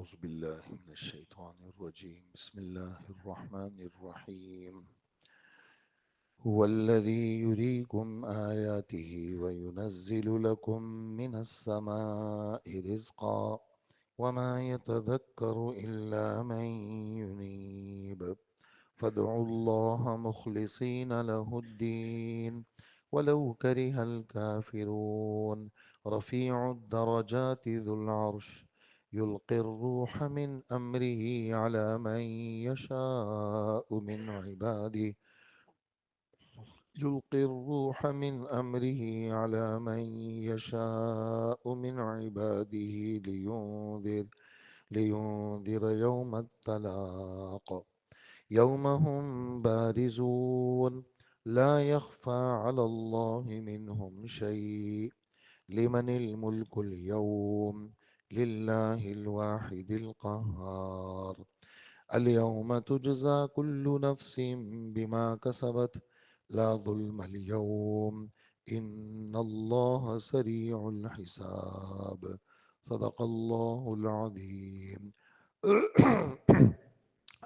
أعوذ بالله من الشيطان الرجيم بسم الله الرحمن الرحيم هو الذي يريكم آياته وينزل لكم من السماء رزقا وما يتذكر إلا من ينيب فادعوا الله مخلصين له الدين ولو كره الكافرون رفيع الدرجات ذو العرش يلقي الروح من أمره على من يشاء من عباده يلقي الروح من أمره على من يشاء من عباده لينذر يوم التلاق يوم هم بارزون لا يخفى على الله منهم شيء لمن الملك اليوم لله الواحد القهار اليوم تجزى كل نفس بما كسبت لا ظلم اليوم إن الله سريع الحساب صدق الله العظيم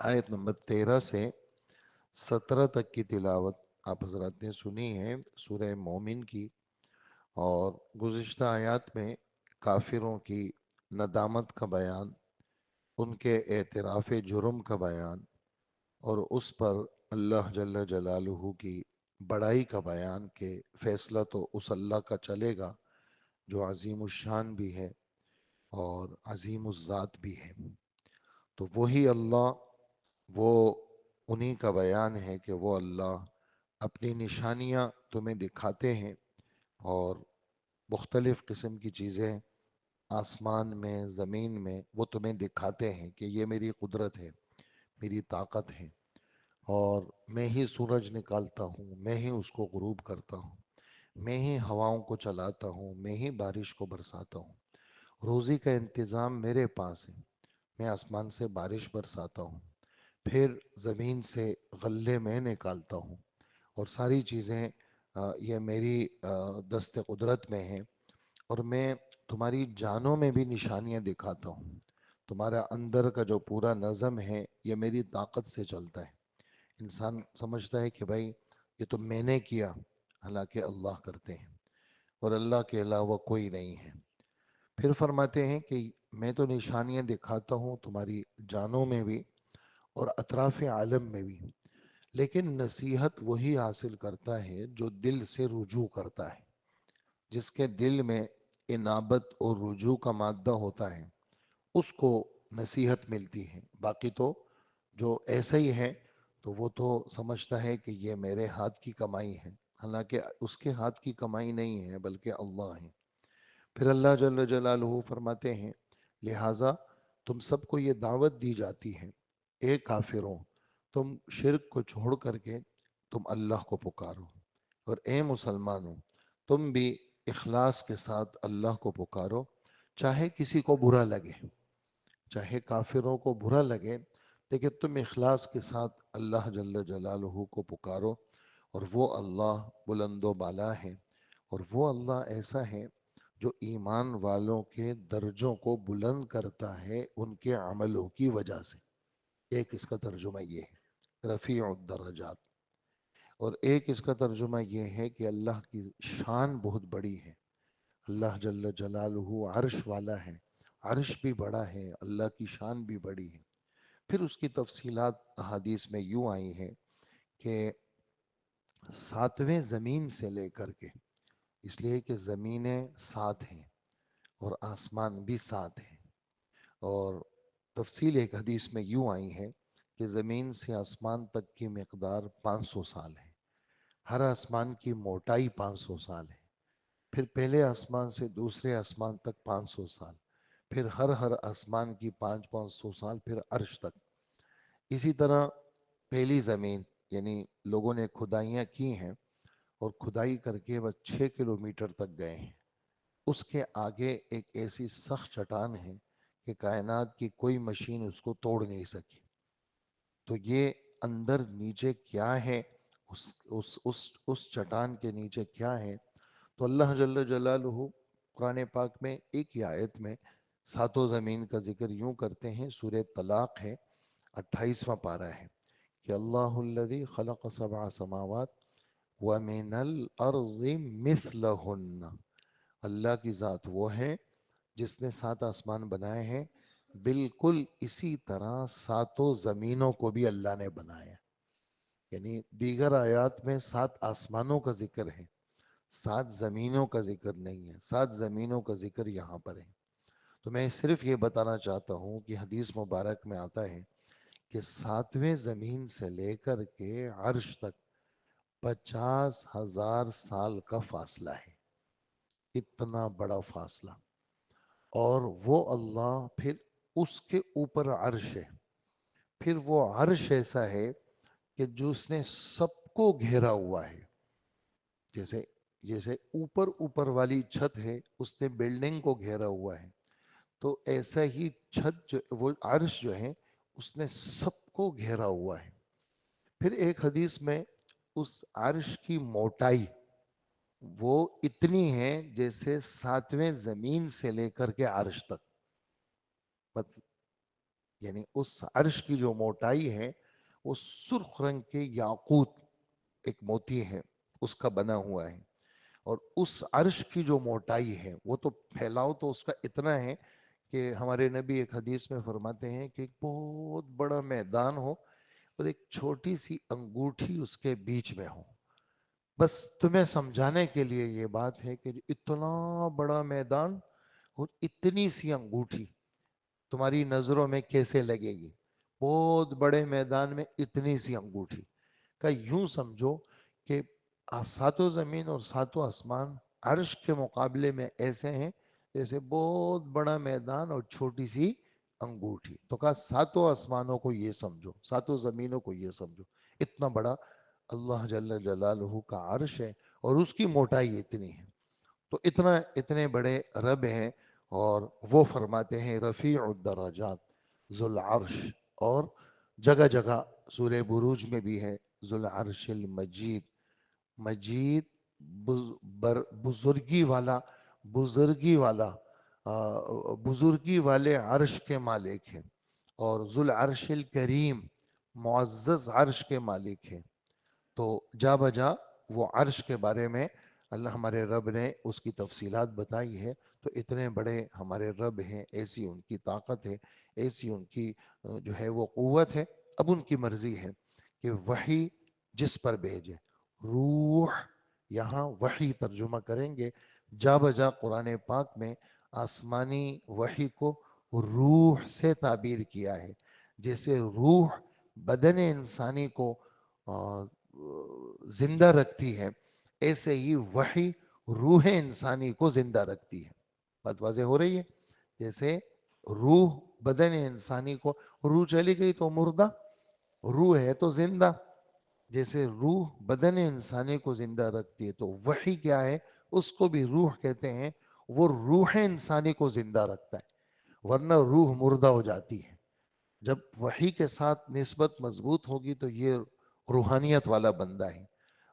آیت نمبر 13 سے 17 تک کی تلاوت آپ حضرات نے سنی ہے سورہ مومن کی، اور گزشتہ آیات میں کافروں کی ندامت کا بیان، ان کے اعتراف جرم کا بیان، اور اس پر اللہ جل جلالہ کی بڑائی کا بیان کہ فیصلہ تو اس اللہ کا چلے گا جو عظیم الشان بھی ہے اور عظیم الذات بھی ہے۔ تو وہی اللہ، وہ انہی کا بیان ہے کہ وہ اللہ اپنی نشانیاں تمہیں دکھاتے ہیں، اور مختلف قسم کی چیزیں آسمان میں زمین میں وہ تمہیں دکھاتے ہیں کہ یہ میری قدرت ہے، میری طاقت ہے، اور میں ہی سورج نکالتا ہوں، میں ہی اس کو غروب کرتا ہوں، میں ہی ہواؤں کو چلاتا ہوں، میں ہی بارش کو برساتا ہوں، روزی کا انتظام میرے پاس ہے، میں آسمان سے بارش برساتا ہوں، پھر زمین سے غلے میں نکالتا ہوں، اور ساری چیزیں یہ میری دست قدرت میں ہیں، اور میں تمہاری جانوں میں بھی نشانیاں دکھاتا ہوں۔ تمہارا اندر کا جو پورا نظم ہے یہ میری طاقت سے چلتا ہے۔ انسان سمجھتا ہے کہ بھائی یہ تو میں نے کیا، حالانکہ اللہ کرتے ہیں، اور اللہ کے علاوہ کوئی نہیں ہے۔ پھر فرماتے ہیں کہ میں تو نشانیاں دکھاتا ہوں تمہاری جانوں میں بھی اور اطراف عالم میں بھی، لیکن نصیحت وہی حاصل کرتا ہے جو دل سے رجوع کرتا ہے، جس کے دل میں انابت اور رجوع کا مادہ ہوتا ہے، اس کو نصیحت ملتی ہے۔ باقی تو جو ایسا ہی ہے تو وہ تو سمجھتا ہے کہ یہ میرے ہاتھ کی کمائی ہے، حالانکہ اس کے ہاتھ کی کمائی نہیں ہے بلکہ اللہ ہے۔ پھر اللہ جل جلالہ فرماتے ہیں لہٰذا تم سب کو یہ دعوت دی جاتی ہے، اے کافروں تم شرک کو چھوڑ کر کے تم اللہ کو پکارو، اور اے مسلمانوں تم بھی اخلاص کے ساتھ اللہ کو پکارو، چاہے کسی کو برا لگے، چاہے کافروں کو برا لگے، لیکن تم اخلاص کے ساتھ اللہ جل جلالہ کو پکارو، اور وہ اللہ بلند و بالا ہے، اور وہ اللہ ایسا ہے جو ایمان والوں کے درجوں کو بلند کرتا ہے ان کے عملوں کی وجہ سے۔ ایک اس کا ترجمہ یہ ہے رفیع الدرجات، اور ایک اس کا ترجمہ یہ ہے کہ اللہ کی شان بہت بڑی ہے، اللہ جل جلالہ عرش والا ہے، عرش بھی بڑا ہے، اللہ کی شان بھی بڑی ہے۔ پھر اس کی تفصیلات احادیث میں یوں آئی ہیں کہ ساتویں زمین سے لے کر کے، اس لیے کہ زمینیں 7 ہیں اور آسمان بھی 7 ہیں، اور تفصیل ایک حدیث میں یوں آئی ہے کہ زمین سے آسمان تک کی مقدار 500 سال ہے، ہر آسمان کی موٹائی 500 سال ہے، پھر پہلے آسمان سے دوسرے آسمان تک 500 سال، پھر ہر آسمان کی 500 سال، پھر عرش تک۔ اسی طرح پہلی زمین یعنی لوگوں نے کھدائیاں کی ہیں، اور کھدائی کر کے بس 6 کلومیٹر تک گئے ہیں، اس کے آگے ایک ایسی سخت چٹان ہے کہ کائنات کی کوئی مشین اس کو توڑ نہیں سکی۔ تو یہ اندر نیچے کیا ہے، اس چٹان کے نیچے کیا ہے، تو اللہ جل جلالہ قرآن پاک میں ایک ہی آیت میں ساتوں زمین کا ذکر یوں کرتے ہیں، سورہ طلاق ہے، 28واں پارہ ہے کہ اللہ الذی خلق سبع سماوات ومن الارض مثلہن، اللہ کی ذات وہ ہے جس نے 7 آسمان بنائے ہیں، بالکل اسی طرح ساتوں زمینوں کو بھی اللہ نے بنایا. یعنی دیگر آیات میں 7 آسمانوں کا ذکر ہے، 7 زمینوں کا ذکر نہیں ہے. 7 زمینوں کا ذکر یہاں پر ہے. تو میں صرف یہ بتانا چاہتا ہوں کہ حدیث مبارک میں آتا ہے کہ 7ویں زمین سے لے کر کے عرش تک 50,000 سال کا فاصلہ ہے. اتنا بڑا فاصلہ. اور وہ اللہ پھر اس کے اوپر عرش ہے. پھر وہ عرش ایسا ہے کہ جو اس نے سب کو گھیرا ہوا ہے. جیسے جیسے اوپر والی چھت ہے، اس نے بلڈنگ کو گھیرا ہوا ہے، تو ایسا ہی چھت جو وہ عرش جو ہے اس نے سب کو گھیرا ہوا ہے. پھر ایک حدیث میں اس عرش کی موٹائی وہ اتنی ہے جیسے 7ویں زمین سے لے کر کے عرش تک. یعنی اس عرش کی جو موٹائی ہے وہ سرخ رنگ کے یاقوت، ایک موتی ہے، اس کا بنا ہوا ہے. اور اس عرش کی جو موٹائی ہے وہ تو پھیلاؤ تو اس کا اتنا ہے کہ ہمارے نبی ایک حدیث میں فرماتے ہیں کہ ایک بہت بڑا میدان ہو اور ایک چھوٹی سی انگوٹھی اس کے بیچ میں ہو. بس تمہیں سمجھانے کے لیے یہ بات ہے کہ اتنا بڑا میدان اور اتنی سی انگوٹھی تمہاری نظروں میں کیسے لگے گی. بہت بڑے میدان میں اتنی سی انگوٹھی کا یوں سمجھو کہ 7 زمین اور 7 آسمان عرش کے مقابلے میں ایسے ہیں جیسے بہت بڑا میدان اور چھوٹی سی انگوٹھی. تو کہا 7 آسمانوں کو یہ سمجھو، 7 زمینوں کو یہ سمجھو. اتنا بڑا اللہ جل جلالہ کا عرش ہے اور اس کی موٹائی اتنی ہے. تو اتنے بڑے رب ہیں. اور وہ فرماتے ہیں رفیع الدرجات ذو العرش. اور جگہ جگہ سورہ بروج میں بھی ہے ذو العرش المجید. مجید بزرگی والا، بزرگی والا، بزرگی والے عرش کے مالک ہیں. اور ذو العرش الکریم، معزز عرش کے مالک ہیں. تو جا بجا وہ عرش کے بارے میں اللہ ہمارے رب نے اس کی تفصیلات بتائی ہے. تو اتنے بڑے ہمارے رب ہیں، ایسی ان کی طاقت ہے، ایسی ان کی جو ہے وہ قوت ہے. اب ان کی مرضی ہے کہ وحی جس پر بھیجے. روح یہاں وحی ترجمہ کریں گے. جا بجا قرآن پاک میں آسمانی وحی کو روح سے تعبیر کیا ہے. جیسے روح بدن انسانی کو زندہ رکھتی ہے، ایسے ہی وحی روح انسانی کو زندہ رکھتی ہے. بات واضح ہو رہی ہے؟ جیسے روح بدن انسانی کو، روح چلی گئی تو مردہ، روح ہے تو زندہ. جیسے روح بدن انسانی کو زندہ رکھتی ہے تو وحی کیا ہے، اس کو بھی روح کہتے ہیں. وہ روح انسانی کو زندہ رکھتا ہے، ورنہ روح مردہ ہو جاتی ہے. جب وحی کے ساتھ نسبت مضبوط ہوگی تو یہ روحانیت والا بندہ ہے.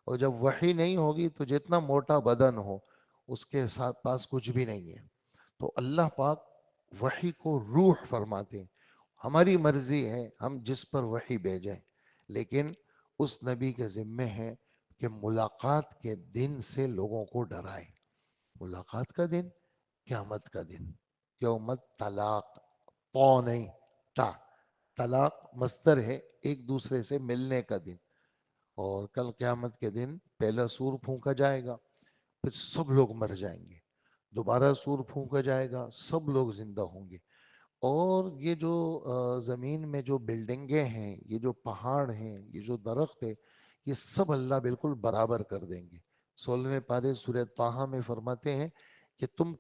اور جب وحی نہیں ہوگی تو جتنا موٹا بدن ہو اس کے ساتھ پاس کچھ بھی نہیں ہے. تو اللہ پاک وحی کو روح فرماتے ہیں. ہماری مرضی ہے ہم جس پر وحی بھیجیں، لیکن اس نبی کے ذمے ہے کہ ملاقات کے دن سے لوگوں کو ڈرائے. ملاقات کا دن، قیامت کا دن. یومت طلاق، تو نہیں تا، طلاق مصدر ہے، ایک دوسرے سے ملنے کا دن. اور کل قیامت کے دن پہلا سور پھونکا جائے گا، پھر سب لوگ مر جائیں گے. دوبارہ سور پھونکا جائے گا، سب لوگ زندہ ہوں گے. اور یہ جو زمین میں جو بلڈنگیں ہیں، یہ جو پہاڑ ہیں، یہ جو درخت ہے، یہ سب اللہ بالکل برابر کر دیں گے. 16ویں پارے سورہ طٰہٰ میں فرماتے ہیں کہ تم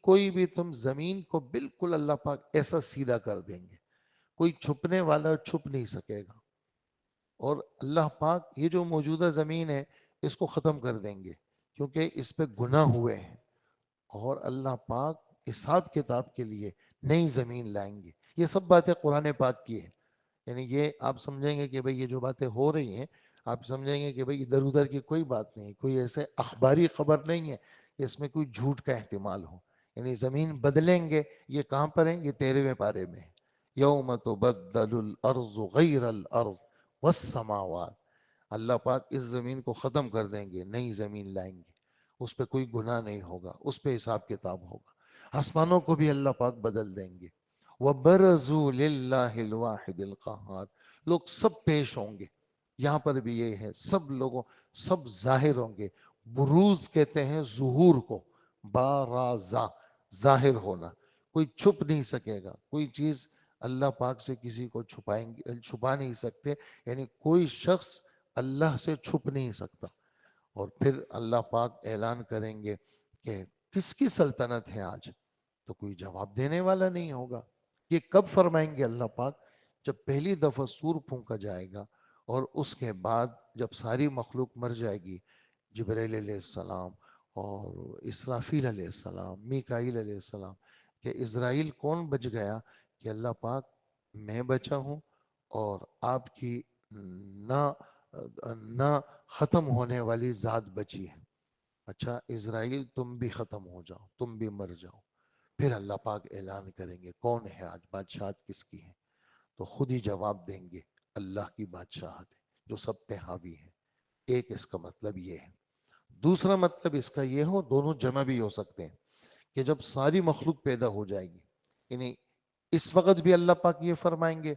کوئی بھی تم زمین کو بالکل اللہ پاک ایسا سیدھا کر دیں گے، کوئی چھپنے والا چھپ نہیں سکے گا. اور اللہ پاک یہ جو موجودہ زمین ہے اس کو ختم کر دیں گے کیونکہ اس پہ گناہ ہوئے ہیں. اور اللہ پاک حساب کتاب کے لیے نئی زمین لائیں گے. یہ سب باتیں قرآن پاک کی ہیں. یعنی یہ آپ سمجھیں گے کہ بھئی یہ جو باتیں ہو رہی ہیں، آپ سمجھیں گے کہ بھئی ادھر ادھر کی کوئی بات نہیں، کوئی ایسے اخباری خبر نہیں ہے کہ اس میں کوئی جھوٹ کا احتمال ہو. یعنی زمین بدلیں گے. یہ کہاں پر ہیں؟ یہ 13ویں پارے میں ہے. یوم تبدل الارض غیر الارض والسماوات. اللہ پاک اس زمین کو ختم کر دیں گے، نئی زمین لائیں گے، اس پہ کوئی گناہ نہیں ہوگا، اس پہ حساب کتاب ہوگا. آسمانوں کو بھی اللہ پاک بدل دیں گے. وَبَرَزُوا لِلَّهِ الْوَاحِدِ الْقَهَّارِ. لوگ سب پیش ہوں گے. یہاں پر بھی یہ ہے، سب لوگوں، سب ظاہر ہوں گے. بروز کہتے ہیں ظہور کو. بارازا، ظاہر ہونا. کوئی چھپ نہیں سکے گا. کوئی چیز اللہ پاک سے کسی کو چھپا نہیں سکتے. یعنی کوئی شخص اللہ سے چھپ نہیں سکتا. اور پھر اللہ پاک اعلان کریں گے کہ کس کی سلطنت ہے آج؟ تو کوئی جواب دینے والا نہیں ہوگا. یہ کب فرمائیں گے اللہ پاک؟ جب پہلی دفعہ سور پھونکا جائے گا اور اس کے بعد جب ساری مخلوق مر جائے گی، جبرائیل علیہ السلام اور اسرافیل علیہ السلام، میکائیل علیہ السلام، کہ اسرائیل کون بچ گیا؟ کہ اللہ پاک میں بچا ہوں اور آپ کی نہ نہ ختم ہونے والی ذات بچی ہے. اچھا اسرائیل تم بھی ختم ہو جاؤ، تم بھی مر جاؤ. پھر اللہ پاک اعلان کریں گے کون ہے آج، بادشاہت کس کی ہے؟ تو خود ہی جواب دیں گے اللہ کی بادشاہت ہے جو سب پہ حاوی ہے. ایک اس کا مطلب یہ ہے. دوسرا مطلب اس کا یہ ہو، دونوں جمع بھی ہو سکتے ہیں، کہ جب ساری مخلوق پیدا ہو جائے گی، یعنی اس وقت بھی اللہ پاک یہ فرمائیں گے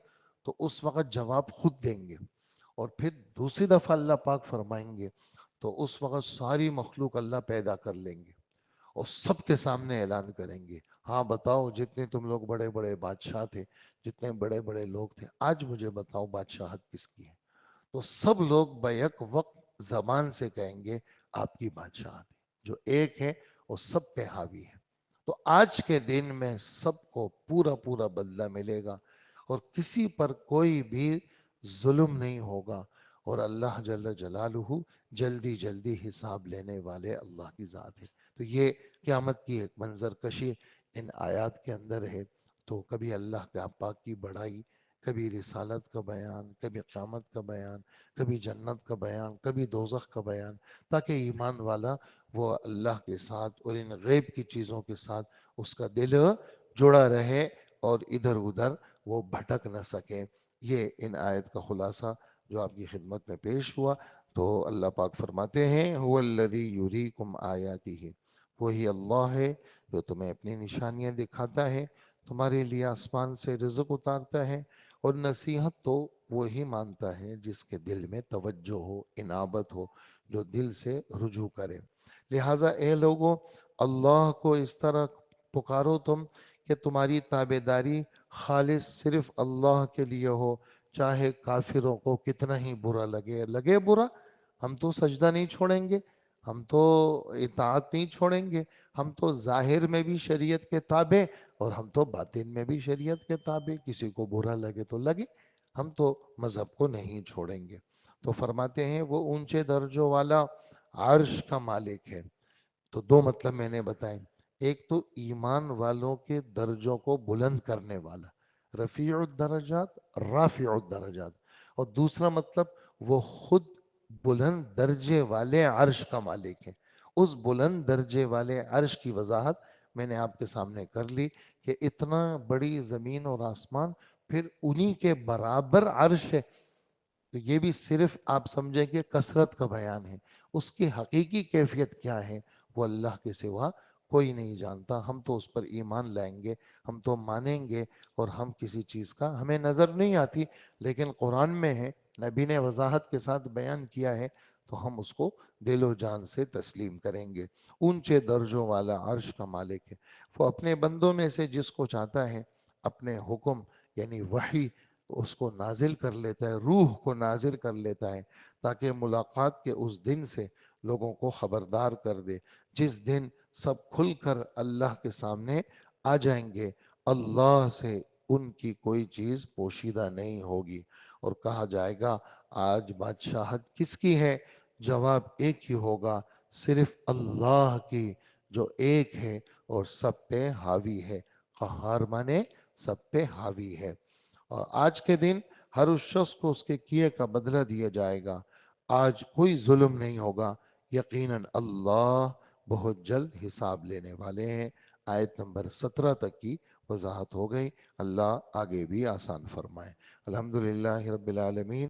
تو اس وقت جواب خود دیں گے. اور پھر دوسری دفعہ اللہ پاک فرمائیں گے تو اس وقت ساری مخلوق اللہ پیدا کر لیں گے اور سب کے سامنے اعلان کریں گے، ہاں بتاؤ جتنے تم لوگ بڑے بڑے بادشاہ تھے، جتنے بڑے بڑے لوگ تھے، آج مجھے بتاؤ بادشاہت کس کی ہے؟ تو سب لوگ بیک وقت زبان سے کہیں گے آپ کی بادشاہت ہے جو ایک ہے، وہ سب پہ حاوی ہے. تو آج کے دن میں سب کو پورا پورا بدلہ ملے گا اور کسی پر کوئی بھی ظلم نہیں ہوگا. اور اللہ جل جلالہ جلدی جلدی حساب لینے والے اللہ کی ذات ہے. تو یہ قیامت کی ایک منظر کشی ان آیات کے اندر ہے. تو کبھی اللہ کے پاک کی بڑائی، کبھی رسالت کا بیان، کبھی قیامت کا بیان، کبھی جنت کا بیان، کبھی دوزخ کا بیان، تاکہ ایمان والا وہ اللہ کے ساتھ اور ان غیب کی چیزوں کے ساتھ اس کا دل جڑا رہے اور ادھر ادھر وہ بھٹک نہ سکے. یہ ان آیت کا خلاصہ جو آپ کی خدمت میں پیش ہوا. تو اللہ پاک فرماتے ہیں هو الذی یریکم آیاتہ، وہی اللہ ہے جو تمہیں اپنی نشانیاں دکھاتا ہے، تمہارے لیے آسمان سے رزق اتارتا ہے. اور نصیحت تو وہی مانتا ہے جس کے دل میں توجہ ہو، انابت ہو، جو دل سے رجوع کرے. لہٰذا اے لوگوں، اللہ کو اس طرح پکارو تم کہ تمہاری تابعداری خالص صرف اللہ کے لیے ہو، چاہے کافروں کو کتنا ہی برا لگے برا. ہم تو سجدہ نہیں چھوڑیں گے، ہم تو اطاعت نہیں چھوڑیں گے، ہم تو ظاہر میں بھی شریعت کے تابع اور ہم تو باطن میں بھی شریعت کے تابع. کسی کو برا لگے تو لگے، ہم تو مذہب کو نہیں چھوڑیں گے. تو فرماتے ہیں وہ اونچے درجوں والا عرش کا مالک ہے. تو دو مطلب میں نے بتائے، ایک تو ایمان والوں کے درجوں کو بلند کرنے والا، رفیع الدرجات، رافع الدرجات. اور دوسرا مطلب وہ خود بلند درجے والے عرش کا مالک ہے. اس بلند درجے والے عرش کی وضاحت میں نے آپ کے سامنے کر لی کہ اتنا بڑی زمین اور آسمان، پھر انہی کے برابر عرش ہے. تو یہ بھی صرف آپ سمجھیں کہ کثرت کا بیان ہے. اس کی حقیقی کیفیت کیا ہے وہ اللہ کے سوا کوئی نہیں جانتا. ہم تو اس پر ایمان لائیں گے، ہم تو مانیں گے، اور ہم کسی چیز کا ہمیں نظر نہیں آتی لیکن قرآن میں ہے، نبی نے وضاحت کے ساتھ بیان کیا ہے، تو ہم اس کو دل و جان سے تسلیم کریں گے. اونچے درجوں والا عرش کا مالک ہے. وہ اپنے بندوں میں سے جس کو چاہتا ہے اپنے حکم یعنی وحی اس کو نازل کر لیتا ہے، روح کو نازل کر لیتا ہے، تاکہ ملاقات کے اس دن سے لوگوں کو خبردار کر دے، جس دن سب کھل کر اللہ کے سامنے آ جائیں گے. اللہ سے ان کی کوئی چیز پوشیدہ نہیں ہوگی. اور کہا جائے گا آج بادشاہت کس کی ہے؟ جواب ایک ہی ہوگا، صرف اللہ کی، جو ایک ہے اور سب پہ حاوی ہے. قہار مانے سب پہ حاوی ہے. اور آج کے دن ہر اس شخص کو اس کے کیے کا بدلہ دیا جائے گا. آج کوئی ظلم نہیں ہوگا. یقیناً اللہ بہت جلد حساب لینے والے ہیں. آیت نمبر 17 تک کی وضاحت ہو گئی۔ اللہ آگے بھی آسان فرمائے۔ الحمدللہ رب العالمین۔